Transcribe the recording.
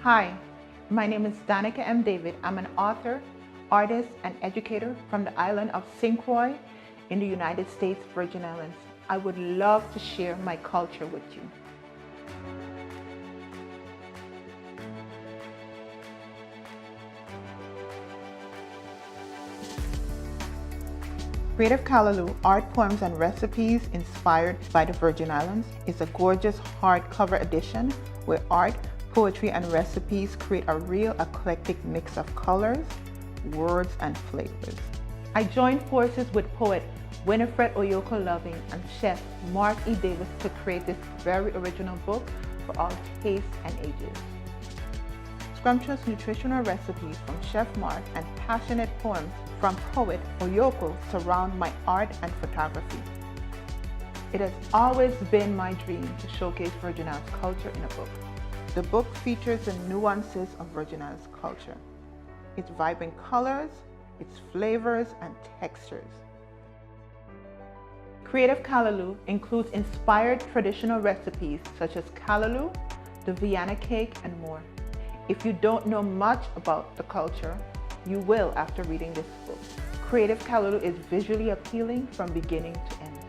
Hi, my name is Danica M. I'm an author, artist, and educator from the island of Croix in the United States Virgin Islands. I would love to share my culture with you. Creative Callaloo, Art, Poems, and Recipes Inspired by the Virgin Islands is a gorgeous hardcover edition where art, poetry, and recipes create a real eclectic mix of colors, words, and flavors. I joined forces with poet Winifred Oyoko Loving and chef Mark E. Davis to create this very original book for all tastes and ages. Scrumptious nutritional recipes from Chef Mark and passionate poems from poet Oyoko surround my art and photography. It has always been my dream to showcase Virgin Islands culture in a book. The book features the nuances of Virgin Islands culture, its vibrant colors, its flavors, and textures. Creative Callaloo includes inspired traditional recipes such as callaloo, the Vienna cake, and more. If you don't know much about the culture, you will after reading this book. Creative Callaloo is visually appealing from beginning to end.